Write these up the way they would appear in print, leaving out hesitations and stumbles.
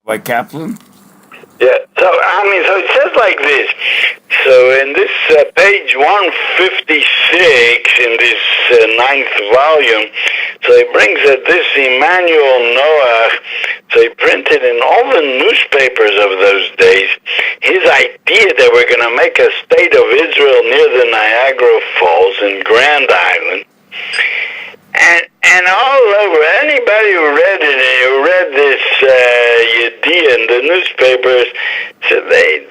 By Kaplan? Yeah, so it says like this. So in this page 156 in this ninth volume, so he brings that this Emmanuel Noah, so he printed in all the newspapers of those days his idea that we're going to make a state of Israel near the Niagara Falls in Grand Island. And all over, anybody who read it, who read this idea in the newspapers, so they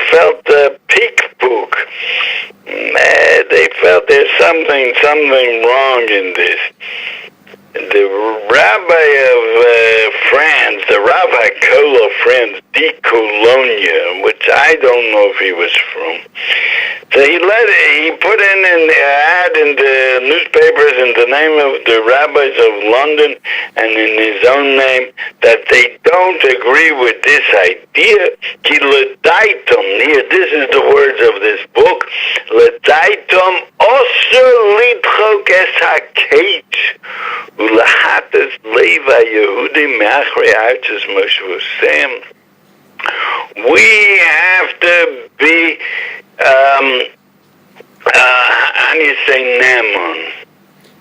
felt the peak book. They felt there's something wrong in this. The rabbi of France, the Rabbi Kol of France, de Cologne, which I don't know if he was from. So he put in the ad in the newspapers in the name of the rabbis of London and in his own name that they don't agree with this idea. Ki ledaitum, here, this is the words of this book, ledaitum osur lidchok es haketz ulahates leva Yehudi me'achrei arches moshvusem. We have to be how do you say Naman?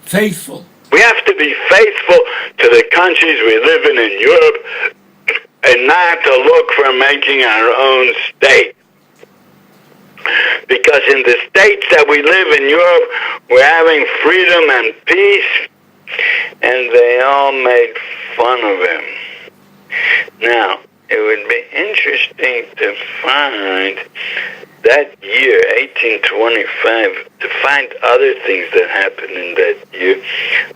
Faithful. We have to be faithful to the countries we live in Europe and not to look for making our own state. Because in the states that we live in Europe, we're having freedom and peace, and they all made fun of him. Now, it would be interesting to find that year, 1825, to find other things that happened in that year,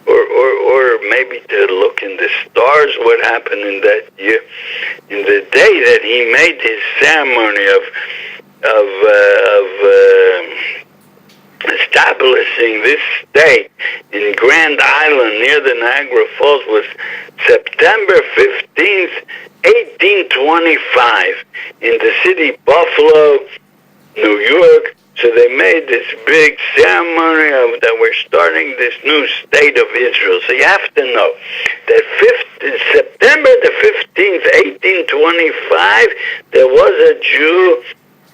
or maybe to look in the stars what happened in that year. In the day that he made his ceremony of establishing this state in Grand Island near the Niagara Falls was September 15th, 1825, in the city Buffalo, New York. So they made this big ceremony of that we're starting this new state of Israel. So you have to know that September the 15th, 1825, there was a Jew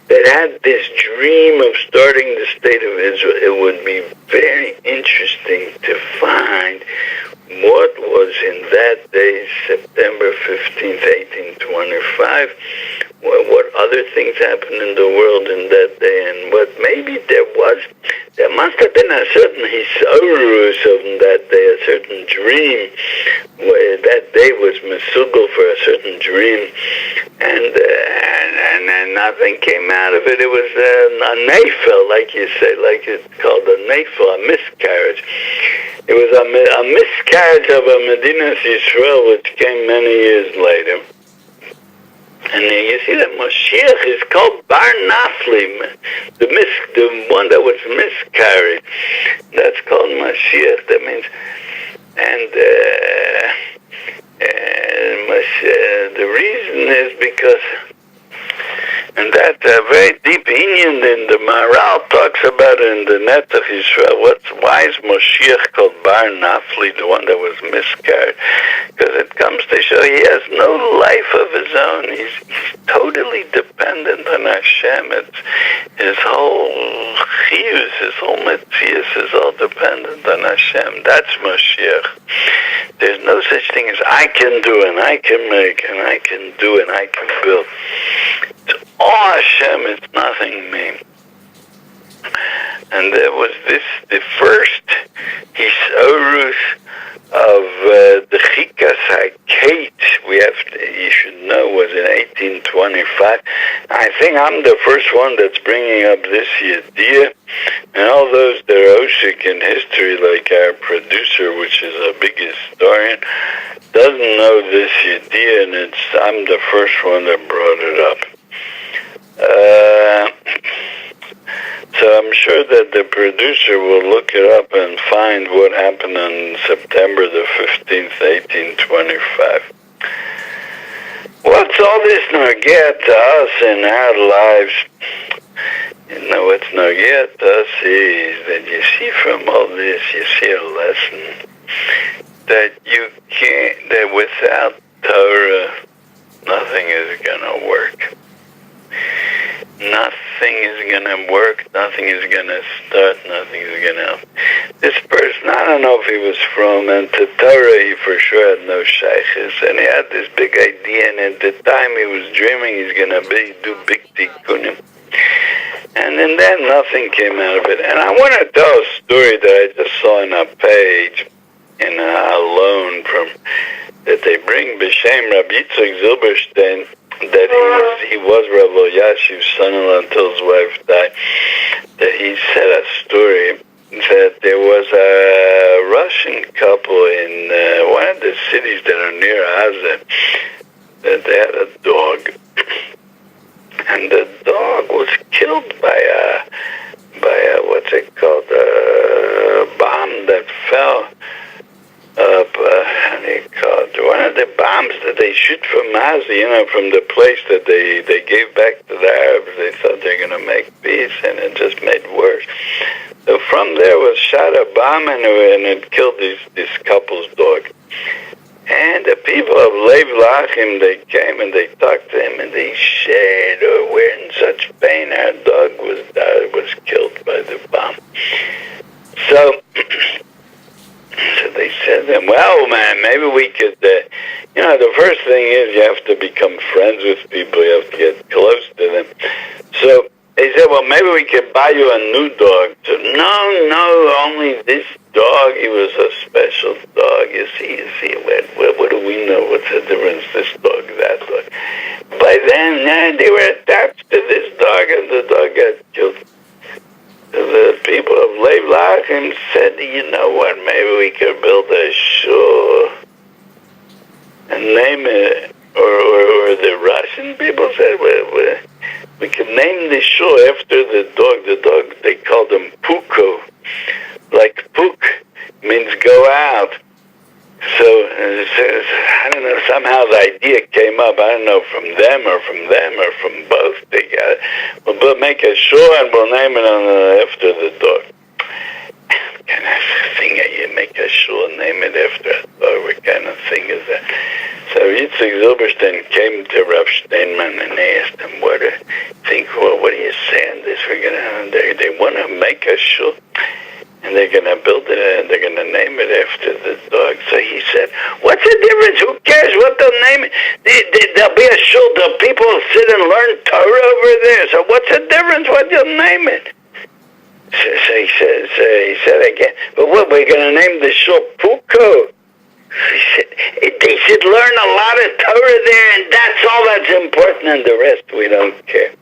that had this dream of starting the state of Israel. It would be very interesting to find what was in that day, September 15th, 1825, what other things happened in the world in that day, and what maybe there must have been a certain hisorus on that day, a certain dream, where that day was mesugal for a certain dream, and nothing came out of it. It was a nafel, like you say, like it's called a nafel, a miscarriage. It was a miscarriage of a Medinas Yisrael, which came many years later. And you see that Moshiach is called Bar Nafli, the one that was miscarried. That's called Mashiach. That means, and the reason is because, and that's a very deep inyan, and the Maharal talks about it in the Netzach Yisrael. Why is Moshiach called Bar Nafli, the one that was miscarried? Because it comes to show he has no life of his own. He's totally dependent on Hashem. His whole chiyus, his whole metzius is all dependent on Hashem. That's Moshiach. There's no such thing as I can do and I can make and I can do and I can build. It's all Hashem, it's nothing me. And there was the first hisorus of the Chikas HaKate, you should know, was in 1825. I think I'm the first one that's bringing up this idea. And all those that are Oshik in history, like our producer, which is a big historian, doesn't know this idea, and I'm the first one that brought it up. So I'm sure that the producer will look it up and find what happened on September the 15th, 1825. What's all this nogea to us in our lives? You know what's nogea to us is that you see from all this, you see a lesson that you can't, that without Torah, nothing is gonna work. Nothing is gonna work, nothing is gonna start, nothing is gonna help. This person, I don't know if he was from, and to Torah he for sure had no shaykhis, and he had this big idea, and at the time he was dreaming he's gonna do big tikkunim. And then nothing came out of it. And I want to tell a story that I just saw on a page in a loan from that they bring B'Shem Rabbi Yitzchak Zilberstein, that he was Rav Yashiv's son-in-law until his wife died, that he said a story that there was a Russian couple in one of the cities that are near Gaza, that they had a dog, and the dog was killed by a what's it called, a bomb that fell up, how do you call it, one of the bombs that they shoot from Gaza, from the place that they gave back to the Arabs. They thought they were going to make peace, and it just made worse. So from there was shot a bomb, and it killed this couple's dog. And the people of Lev Lachim, they came and they talked to him, and they said, "Oh, we're in such pain. Our dog was killed by the bomb." So they said to him, "Well, man, maybe we could, the first thing is you have to become friends with people. You have to get close to them." So they said, "Well, maybe we could buy you a new dog." So, no, only this dog. He was a special dog. You see, what do we know? What's the difference, this dog, that dog? By then, they were attached to this dog, and the dog got killed. The people of Lev Lachim said, "You know what, maybe we could build a shul and name it," or the Russian people said, we could name the shul after the dog. The dog, they called him Puko. Like Puk means go out. So, I don't know, somehow the idea came up. I don't know, from them or from both. They got it. We'll make a shul and we'll name it after the dog. Kind of thing you make a shul and name it after a dog. What kind of thing is that? So Yitzchak Zilberstein came to Rav Steinman and they asked him, "What do you say on this? They want to make a shul, and they're going to build it, and they're going to name it after the dog." So he said, "What's the difference? Who cares what they'll name it? There'll be a shul. The people sit and learn Torah over there. So what's the difference what you'll name it?" So he said again, "But what, we're going to name the shul Puko?" He said, "They should learn a lot of Torah there, and that's all that's important, and the rest we don't care."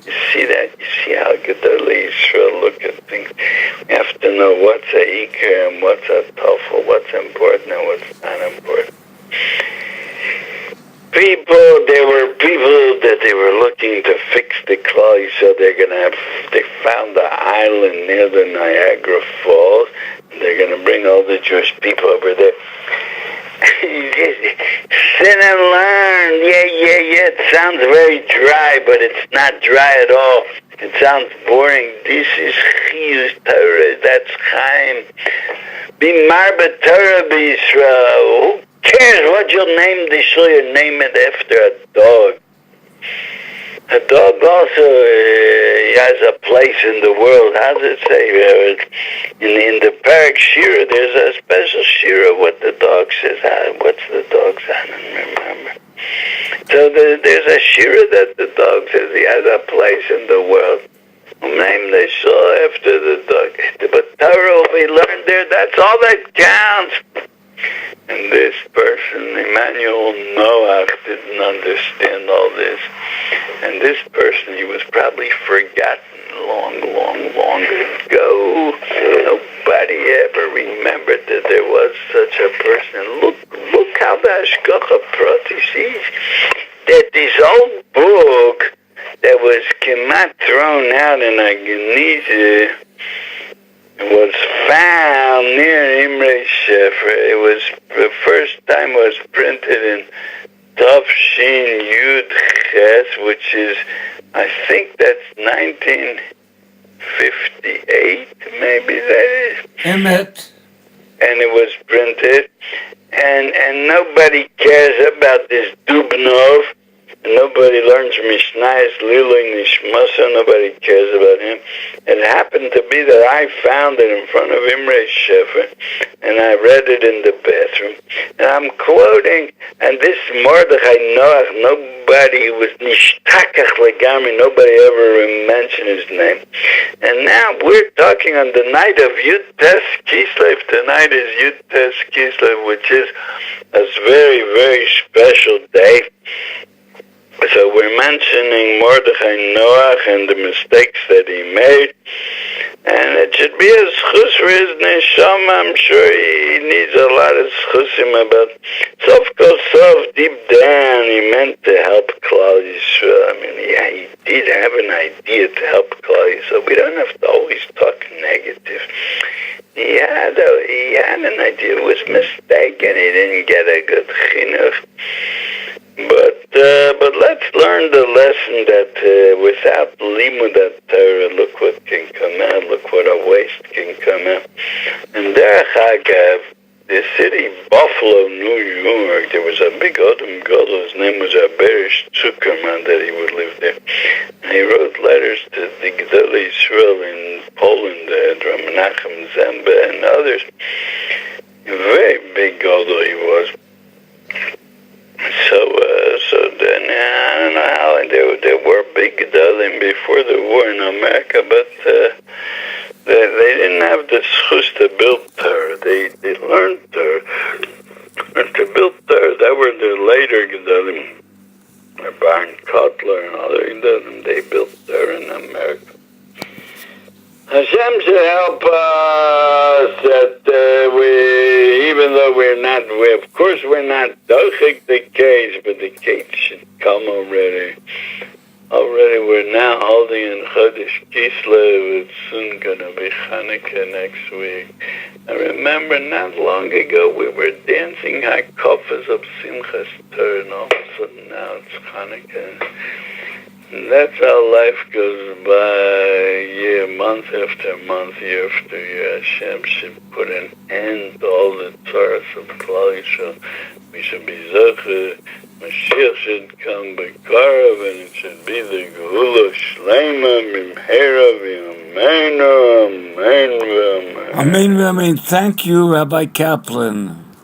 You see that? You see how good the Yisrael look at things? We have to know what's a Iker and what's a Tofel, what's important and what's not important. There were people that they were looking to fix the Klal, so they found an island near the Niagara Falls, and they're going to bring all the Jewish people over there. Sit and learn. Yeah. It sounds very dry, but it's not dry at all. It sounds boring. This is Chiyus Torah. That's Chaim. Be Marba Torah B'Yisrael. Who cares what you'll name the shul? You name it after a dog. A dog also has a place in the world. How does it say? In the Parak Shira, there's a special Shira what the dog says. What's the dog's? I don't remember. So there's a Shira that the dog says he has a place in the world. Name the shul after the dog. But Torah will be learned there. That's all that counts. And this person, Emmanuel Noach, didn't understand all this. And this person, he was probably forgotten long ago. Nobody ever remembered that there was such a person. Look how the Hashgacha Prati sees that this old book that was kemat thrown out in a Geniza was found near Imre Shefer. It was the first time was printed in Tafshin Yud Ches, which is, I think that's 1958, maybe that is. Emet. and it was printed, and nobody cares about this Dubnov. Nobody learns Mishnayos Lilui Nishmasa. Nobody cares about him. It happened to be that I found it in front of Imre Shefer, and I read it in the bathroom. And I'm quoting, and this Mordechai Noach, nobody was Nishtakach Legami, nobody ever mentioned his name. And now we're talking on the night of Yud Tes Kislev. Tonight is Yud Tes Kislev, which is a very, very special day. So we're mentioning Mordechai Noach and the mistakes that he made. And it should be a schus for his neshama. I'm sure he needs a lot of schusim about Sof Kol Sof, deep down, he meant to help Klal Yisrael. I mean, yeah, he did have an idea to help Klal Yisrael. We don't have to always talk negative. He had an idea. It was mistaken. He didn't get a good chinuch. But let's learn the lesson that without limud Torah, look what can come out. Look what a waste can come out. And Derech Agav, the city Buffalo, New York, there was a big Adam Gadol. His name was Aberish Zuckerman, that he would live there. And he wrote letters to the Gedolei Yisrael in Poland, Ram Menachem Zemba and others. A very big Gadol he was. So then, I don't know how, and there were big Gedolim before the war in America, but they didn't have the schus to build Torah. They learned Torah. And to build Torah, that were the later Gedolim, Baron Kotler and other Gedolim, they built Torah in America. Hashem should help us that even though of course we're not dochik the case, but the case should come already. Already we're now holding in Chodesh Kislev. It's soon going to be Hanukkah next week. I remember not long ago we were dancing Hakofas of Simchas Torah, and all of a sudden now it's Hanukkah. And that's how life goes by, year, month after month, year after year. Hashem should put an end to all the tzaras of Klal Yisrael. We should be zocher. Mashiach should come by Karav, and it should be the Gehula Shleima Mimhera V'Ameinu, Amen V'Amen. Amen, amen. Thank you, Rabbi Kaplan.